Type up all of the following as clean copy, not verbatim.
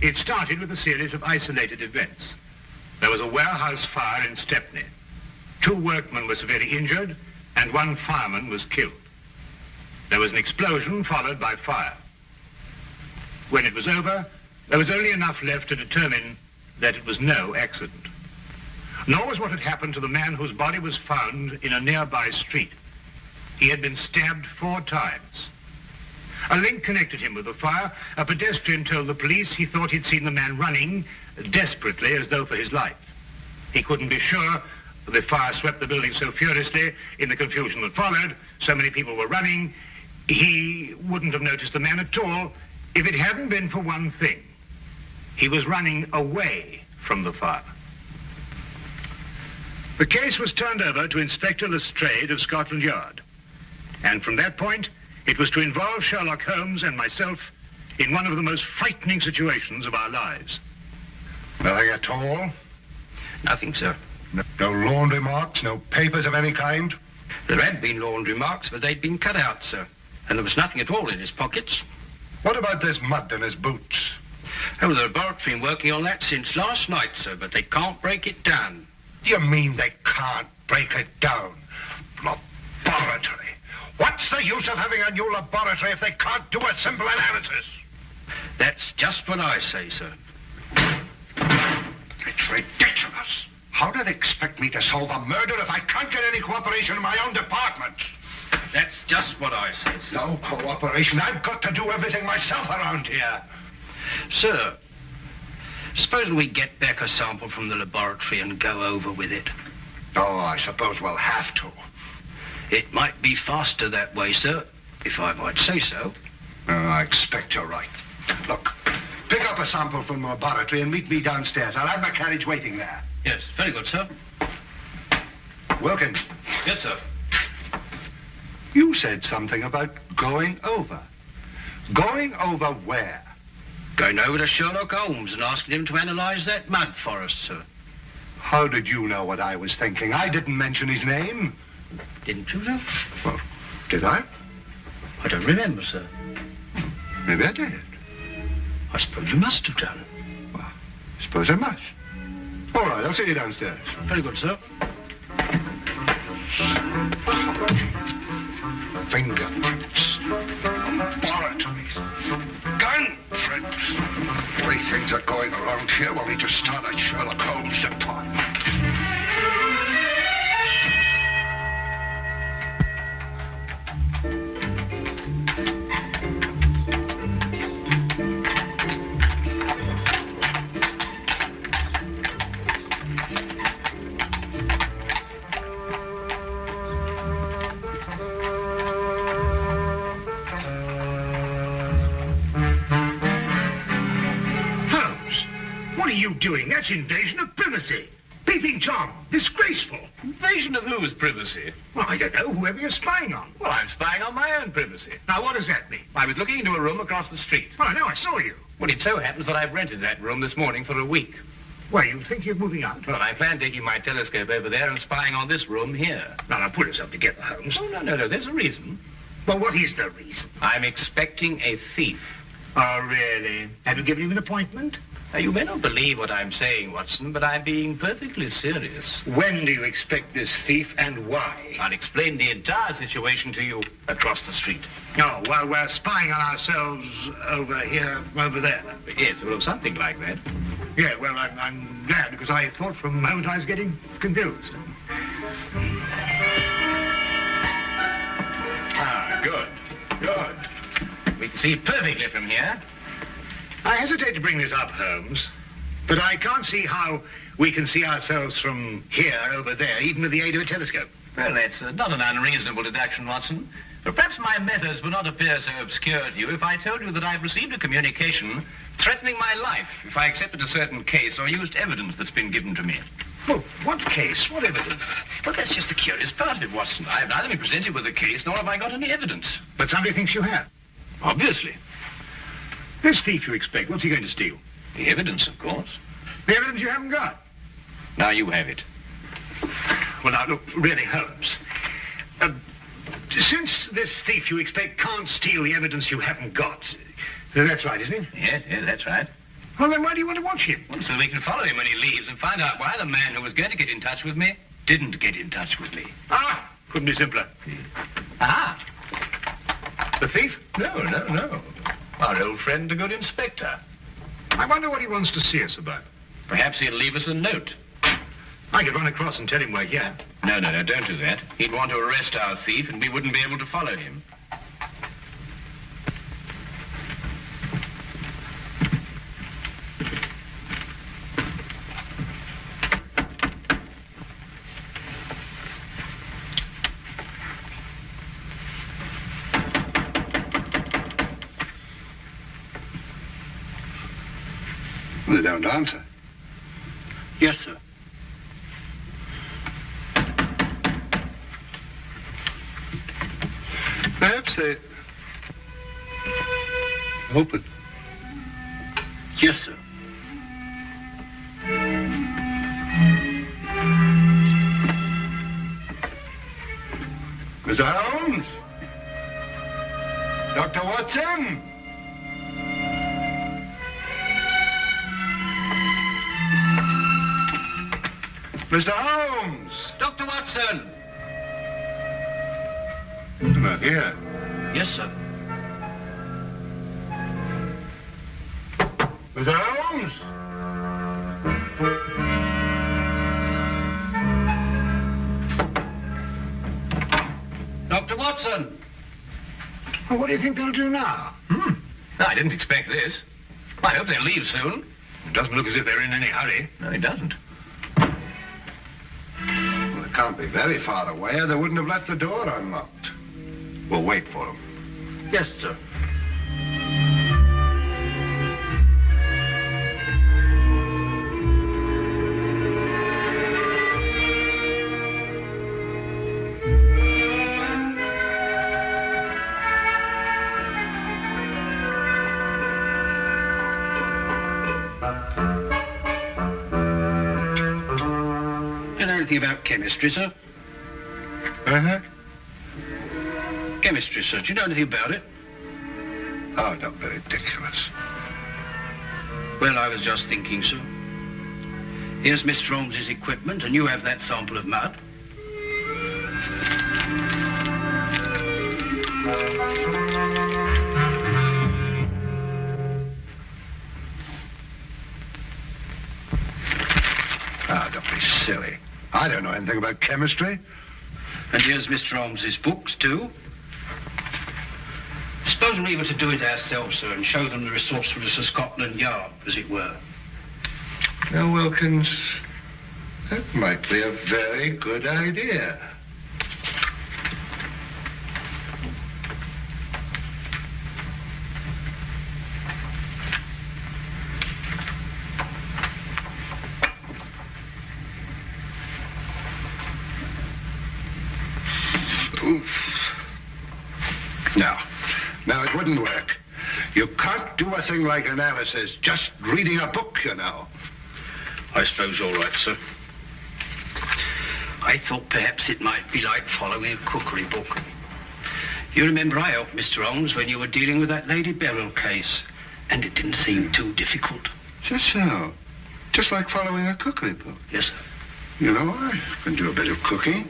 It started with a series of isolated events. There was a warehouse fire in Stepney. 2 workmen were severely injured, and 1 fireman was killed. There was an explosion followed by fire. When it was over, there was only enough left to determine that it was no accident. Nor was what had happened to the man whose body was found in a nearby street. He had been stabbed 4 times. A link connected him with the fire. A pedestrian told the police he thought he'd seen the man running desperately as though for his life. He couldn't be sure. The fire swept the building so furiously in the confusion that followed. So many people were running. He wouldn't have noticed the man at all if it hadn't been for one thing. He was running away from the fire. The case was turned over to Inspector Lestrade of Scotland Yard. And from that point, it was to involve Sherlock Holmes and myself in one of the most frightening situations of our lives. Nothing at all? Nothing, sir. No laundry marks, no papers of any kind? There had been laundry marks, but they'd been cut out, sir. And there was nothing at all in his pockets. What about this mud in his boots? Oh, the laboratory been working on that since last night, sir, but they can't break it down. You mean they can't break it down? Laboratory? What's the use of having a new laboratory if they can't do a simple analysis? That's just what I say, sir. It's ridiculous. How do they expect me to solve a murder if I can't get any cooperation in my own department? That's just what I say, sir. No cooperation. I've got to do everything myself around here. Sir, supposing we get back a sample from the laboratory and go over with it? Oh, I suppose we'll have to. It might be faster that way, sir, if I might say so. I expect you're right. Look, pick up a sample from the laboratory and meet me downstairs. I'll have my carriage waiting there. Yes, very good, sir. Wilkins. Yes, sir. You said something about going over. Going over where? Going over to Sherlock Holmes and asking him to analyze that mud for us, sir. How did you know what I was thinking? I didn't mention his name. Didn't you, sir? Well, did I? I don't remember, sir. Maybe I did. I suppose you must have done. Well, I suppose I must. All right, I'll see you downstairs. Very good, sir. Fingerprints. Laboratories. Gun prints. The way things are going around here, we'll need to start a Sherlock Holmes department. Doing? That's invasion of privacy. Peeping Tom, disgraceful. Invasion of whose privacy? Well, I don't know, whoever you're spying on. Well, I'm spying on my own privacy. Now, what does that mean? I was looking into a room across the street. Well, I know, I saw you. Well, it so happens that I've rented that room this morning for a week. Well, you think you're moving out? Well, I plan taking my telescope over there and spying on this room here. Now, pull yourself together, Holmes. Oh, no, there's a reason. Well, what is the reason? I'm expecting a thief. Oh, really? Have you given him an appointment? Now, you may not believe what I'm saying, Watson, but I'm being perfectly serious. When do you expect this thief and why? I'll explain the entire situation to you across the street. Oh, well, we're spying on ourselves over here, over there. Yes, well, something like that. Yeah, well, I'm glad, because I thought for a moment I was getting confused. Ah, good. We can see perfectly from here. I hesitate to bring this up, Holmes, but I can't see how we can see ourselves from here over there, even with the aid of a telescope. Well, that's not an unreasonable deduction, Watson. But perhaps my methods would not appear so obscure to you if I told you that I've received a communication threatening my life if I accepted a certain case or used evidence that's been given to me. Well, what case? What evidence? Well, that's just the curious part of it, Watson. I've neither been presented with a case, nor have I got any evidence. But somebody thinks you have. Obviously. This thief you expect, what's he going to steal? The evidence, of course. The evidence you haven't got? Now you have it. Well, now, look, really, Holmes. Since this thief you expect can't steal the evidence you haven't got, that's right, isn't it? Yes, that's right. Well, then why do you want to watch him? Well, so we can follow him when he leaves and find out why the man who was going to get in touch with me didn't get in touch with me. Ah, couldn't be simpler. Ah, The thief? no. Our old friend, the good inspector. I wonder what he wants to see us about. Perhaps he'll leave us a note. I could run across and tell him we're here. No, don't do that. He'd want to arrest our thief and we wouldn't be able to follow him. They don't answer. Yes, sir. Perhaps they... Open. Yes, sir. Mr. Holmes? Dr. Watson? Mr. Holmes! Dr. Watson! Not here. Yes, sir. Mr. Holmes? Dr. Watson! Well, what do you think they'll do now? No, I didn't expect this. I hope they'll leave soon. It doesn't look as if they're in any hurry. No, it doesn't. Well, they can't be very far away, or they wouldn't have left the door unlocked. We'll wait for them. Yes, sir. Do you know anything about chemistry, sir? Uh-huh. Chemistry, sir. Do you know anything about it? Oh, don't be ridiculous. Well, I was just thinking, sir. Here's Mr. Holmes's equipment, and you have that sample of mud. Ah, don't be silly. I don't know anything about chemistry. And here's Mr. Holmes's books, too. Suppose we were to do it ourselves, sir, and show them the resourcefulness of Scotland Yard, as it were. Now, Wilkins, that might be a very good idea. Oof. Now, it wouldn't work. You can't do a thing like analysis, just reading a book, you know. I suppose all right, sir. I thought perhaps it might be like following a cookery book. You remember I helped Mr. Holmes when you were dealing with that Lady Beryl case, and it didn't seem too difficult. Just so. Just like following a cookery book. Yes, sir. You know, I can do a bit of cooking.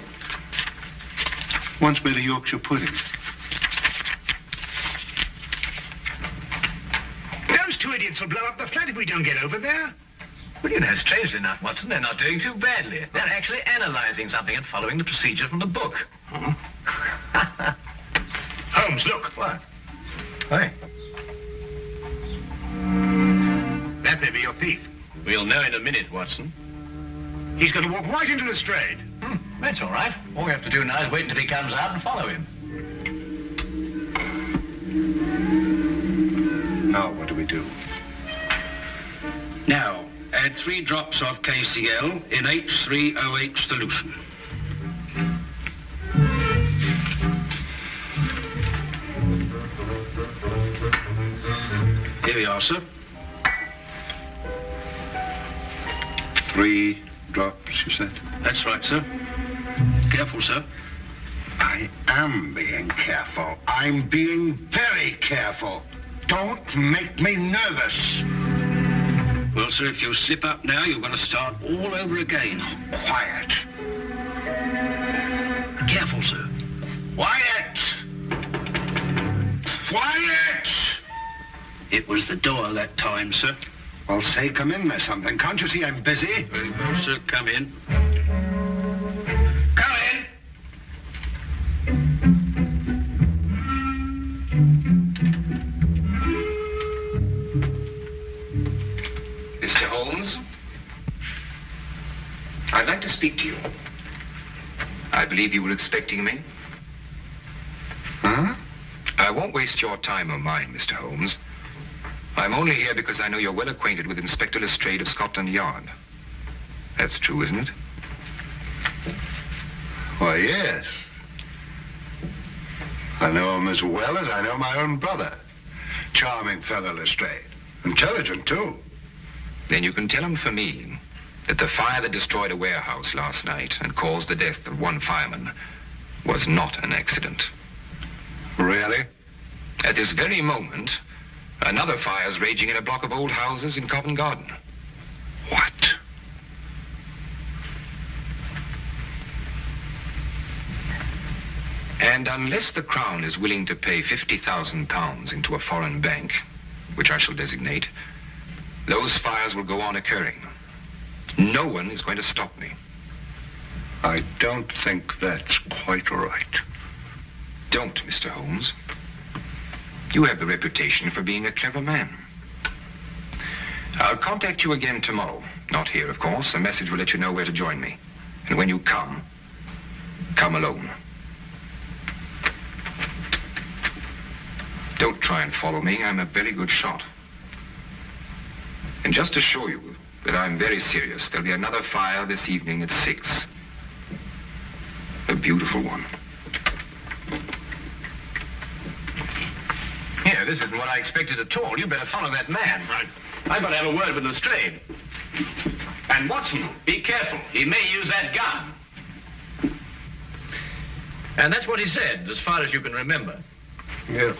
Once made a Yorkshire pudding. Those two idiots will blow up the flat if we don't get over there. Well, you know, strangely enough, Watson, they're not doing too badly. They're actually analyzing something and following the procedure from the book. Holmes, look. What? Why? That may be your thief. We'll know in a minute, Watson. He's going to walk right into the strade. That's all right. All we have to do now is wait until he comes out and follow him. Now, what do we do? Now, add 3 drops of KCl in H3OH solution. Here we are, sir. 3 drops, you said? That's right, sir. Careful, sir. I am being careful. I'm being very careful. Don't make me nervous. Well, sir, if you slip up now, you're going to start all over again. Quiet. Careful, sir. Quiet! Quiet! It was the door that time, sir. Well, say, come in or something. Can't you see I'm busy? Very well, sir. Come in. Come in. Mr. Holmes, I'd like to speak to you. I believe you were expecting me. Huh? I won't waste your time or mine, Mr. Holmes. I'm only here because I know you're well acquainted with Inspector Lestrade of Scotland Yard. That's true, isn't it? Why, yes. I know him as well as I know my own brother. Charming fellow, Lestrade. Intelligent, too. Then you can tell him for me that the fire that destroyed a warehouse last night and caused the death of one fireman was not an accident. Really? At this very moment, another fire is raging in a block of old houses in Covent Garden. What? And unless the Crown is willing to pay £50,000 into a foreign bank, which I shall designate, those fires will go on occurring. No one is going to stop me. I don't think that's quite right. Don't, Mr. Holmes. You have the reputation for being a clever man. I'll contact you again tomorrow. Not here, of course. A message will let you know where to join me. And when you come alone. Don't try and follow me. I'm a very good shot. And just to show you that I'm very serious, there'll be another fire this evening at 6. A beautiful one. Here, this isn't what I expected at all. You better follow that man. I've got to have a word with Lestrade. And Watson, be careful. He may use that gun. And that's what he said, as far as you can remember. Yes.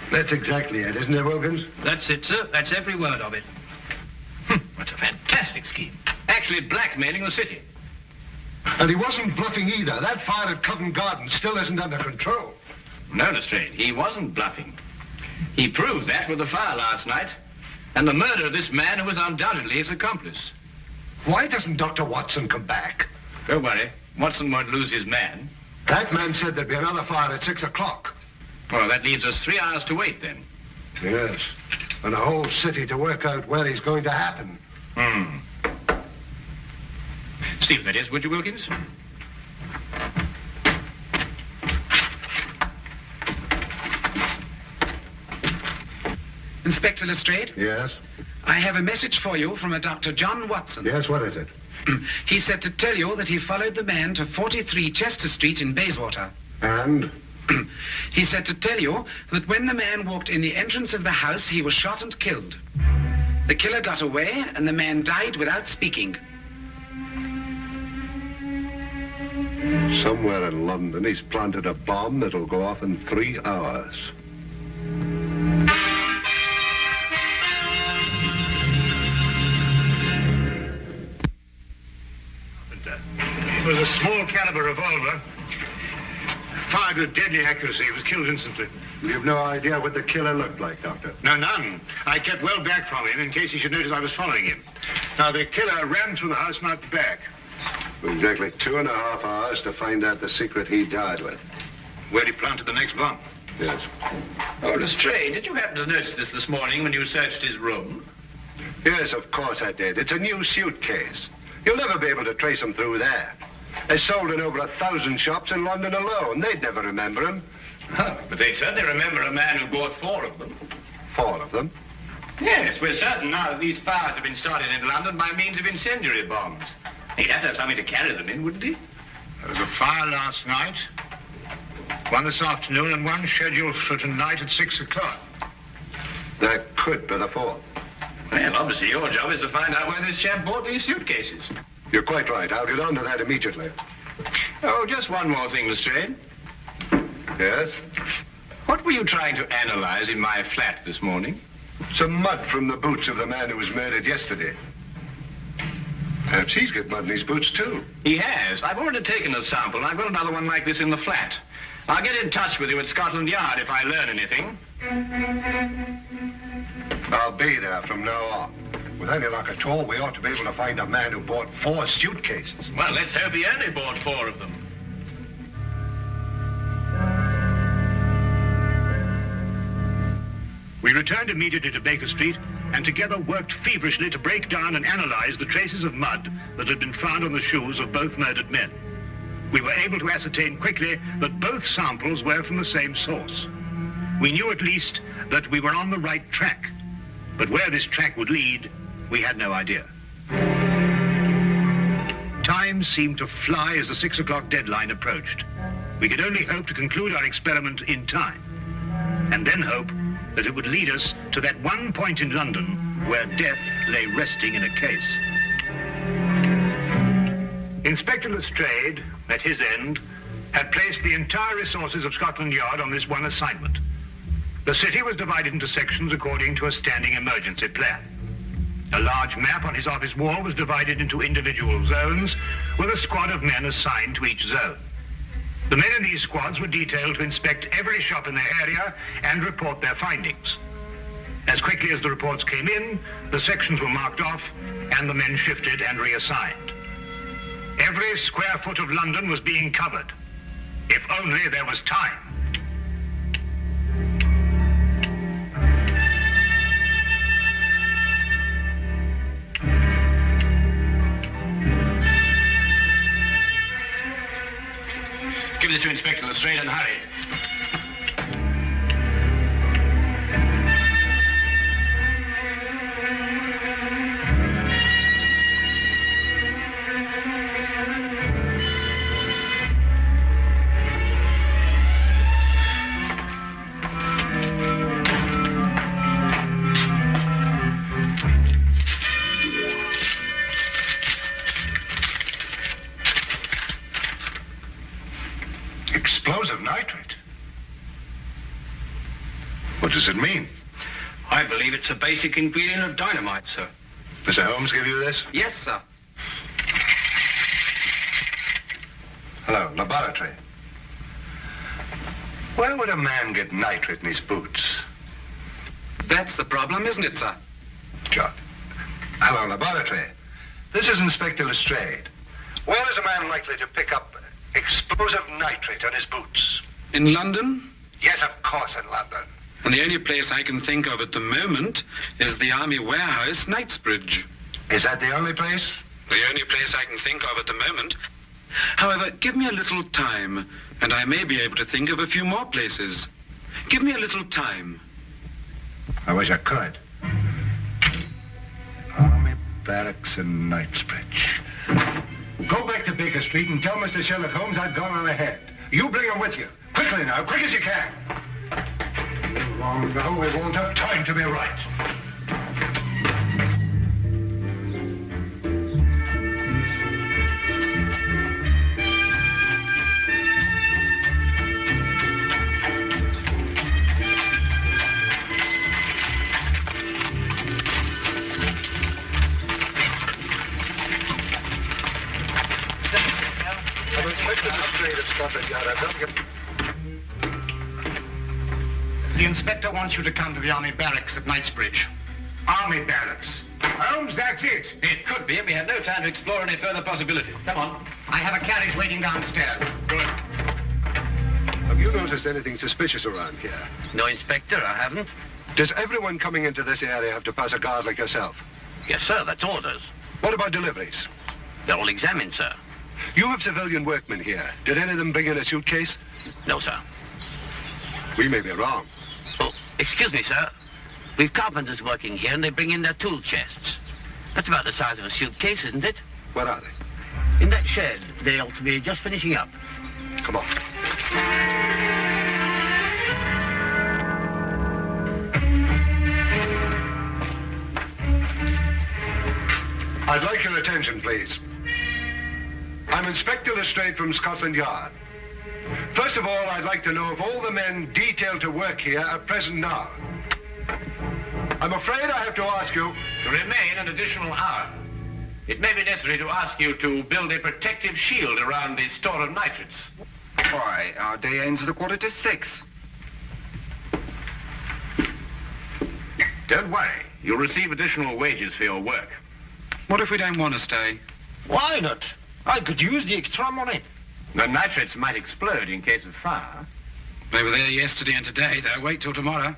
That's exactly it, isn't it, Wilkins? That's it, sir. That's every word of it. What's a fantastic scheme. Actually blackmailing the city. And he wasn't bluffing either. That fire at Covent Garden still isn't under control. No, Lestrade, he wasn't bluffing. He proved that with the fire last night, and the murder of this man who was undoubtedly his accomplice. Why doesn't Dr. Watson come back? Don't worry, Watson won't lose his man. That man said there'd be another fire at 6 o'clock. Well, that leaves us 3 hours to wait then. Yes. And a whole city to work out where he's going to happen. Steve, that is, would you, Wilkins? Inspector Lestrade, Yes? I have a message for you from a Dr. John Watson. Yes, what is it? He said to tell you that he followed the man to 43 Chester Street in Bayswater. And? He said to tell you that when the man walked in the entrance of the house, he was shot and killed. The killer got away, and the man died without speaking. Somewhere in London, he's planted a bomb that'll go off in 3 hours. It was a small caliber revolver. Fired with deadly accuracy. He was killed instantly. You've no idea what the killer looked like, Doctor? No, none. I kept well back from him in case he should notice I was following him. Now, the killer ran through the house and out the back. Exactly 2.5 hours to find out the secret he died with. Where he planted the next bomb. Yes. Oh, Lestrade, did you happen to notice this morning when you searched his room? Yes, of course I did. It's a new suitcase. You'll never be able to trace him through there. They sold in over 1,000 shops in London alone. They'd never remember him. Oh, but they certainly remember a man who bought 4 of them. 4 of them? Yes, we're certain now that these fires have been started in London by means of incendiary bombs. He'd have to have something to carry them in, wouldn't he? There was a fire last night, one this afternoon, and one scheduled for tonight at 6 o'clock. That could be the 4th. Well, obviously your job is to find out where this chap bought these suitcases. You're quite right. I'll get on to that immediately. Oh, just one more thing, Lestrade. Yes? What were you trying to analyze in my flat this morning? Some mud from the boots of the man who was murdered yesterday. Perhaps he's got mud in his boots, too. He has. I've already taken a sample, and I've got another one like this in the flat. I'll get in touch with you at Scotland Yard if I learn anything. I'll be there from now on. With any luck at all, we ought to be able to find a man who bought 4 suitcases. Well, let's hope he only bought 4 of them. We returned immediately to Baker Street and together worked feverishly to break down and analyze the traces of mud that had been found on the shoes of both murdered men. We were able to ascertain quickly that both samples were from the same source. We knew at least that we were on the right track, but where this track would lead, we had no idea. Time seemed to fly as the 6 o'clock deadline approached. We could only hope to conclude our experiment in time, and then hope that it would lead us to that one point in London where death lay resting in a case. Inspector Lestrade, at his end, had placed the entire resources of Scotland Yard on this one assignment. The city was divided into sections according to a standing emergency plan. A large map on his office wall was divided into individual zones, with a squad of men assigned to each zone. The men in these squads were detailed to inspect every shop in their area and report their findings. As quickly as the reports came in, the sections were marked off and the men shifted and reassigned. Every square foot of London was being covered. If only there was time. Give this to Inspector Lestrade and hurry. Explosive nitrate? What does it mean? I believe it's a basic ingredient of dynamite, sir. Mr. Holmes give you this? Yes, sir. Hello, laboratory. Where would a man get nitrate in his boots? That's the problem, isn't it, sir? John. Hello, laboratory. This is Inspector Lestrade. Where is a man likely to pick up explosive nitrate on his boots? In London? Yes, of course, in London. And the only place I can think of at the moment is the Army Warehouse, Knightsbridge. Is that the only place? The only place I can think of at the moment. However, give me a little time, and I may be able to think of a few more places. Give me a little time. I wish I could. Army Barracks in Knightsbridge. Go back to Baker Street and tell Mr. Sherlock Holmes I've gone on ahead. You bring him with you. Quickly now, quick as you can. Long ago, we won't have time to be right. I'm Inspector Lestrade of Scotland Yard. I've got to get... The inspector wants you to come to the Army Barracks at Knightsbridge. Army Barracks. Holmes, that's it. It could be, and we have no time to explore any further possibilities. Come on. I have a carriage waiting downstairs. Good. Have you noticed anything suspicious around here? No, Inspector, I haven't. Does everyone coming into this area have to pass a guard like yourself? Yes, sir, that's orders. What about deliveries? They're all examined, sir. You have civilian workmen here. Did any of them bring in a suitcase? No, sir. We may be wrong. Oh, excuse me, sir. We've carpenters working here, and they bring in their tool chests. That's about the size of a suitcase, isn't it? Where are they? In that shed. They ought to be just finishing up. Come on. I'd like your attention, please. I'm Inspector Lestrade from Scotland Yard. First of all, I'd like to know if all the men detailed to work here are present now. I'm afraid I have to ask you... To remain an additional hour. It may be necessary to ask you to build a protective shield around the store of nitrates. Why, our day ends at 6:15. Don't worry. You'll receive additional wages for your work. What if we don't want to stay? Why not? I could use the extra money. The nitrates might explode in case of fire. They were there yesterday and today. They'll wait till tomorrow.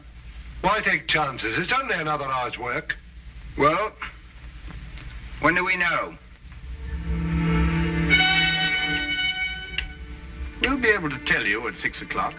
Why take chances? It's only another hour's work. Well, when do we know? We'll be able to tell you at 6 o'clock.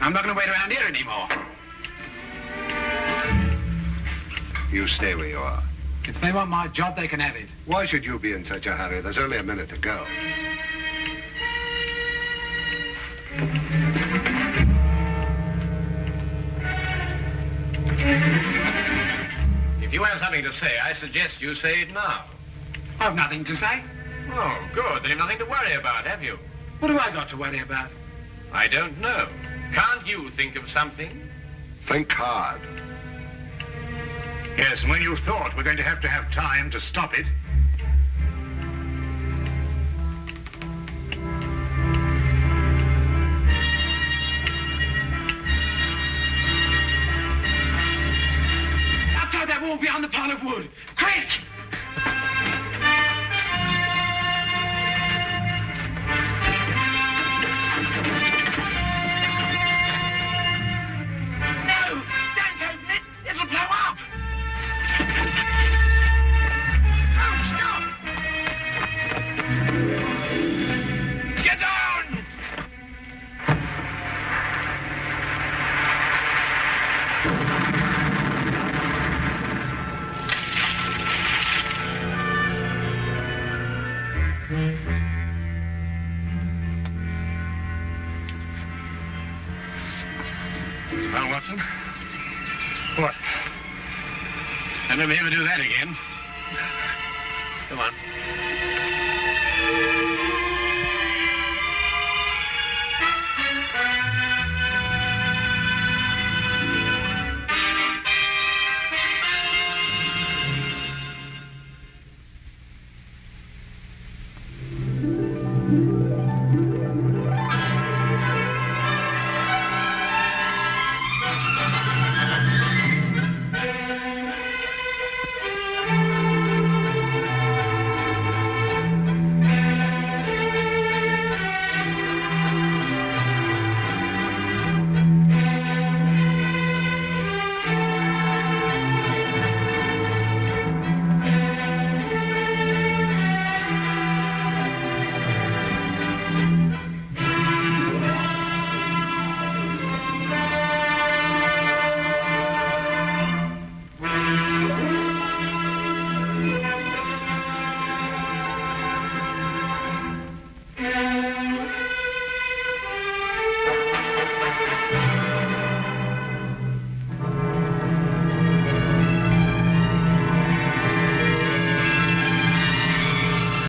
I'm not going to wait around here anymore. You stay where you are. If they want my job, they can have it. Why should you be in such a hurry? There's only a minute to go. If you have something to say, I suggest you say it now. I've nothing to say. Oh, good. Then you've nothing to worry about, have you? What have I got to worry about? I don't know. Can't you think of something? Think hard. Yes, and when you thought we're going to have time to stop it, outside that wall behind the pile of wood. Quick! No! Don't open it! It'll blow up! Oh, stop! Get down! Well, Watson? What? And let me ever do that again. Come on.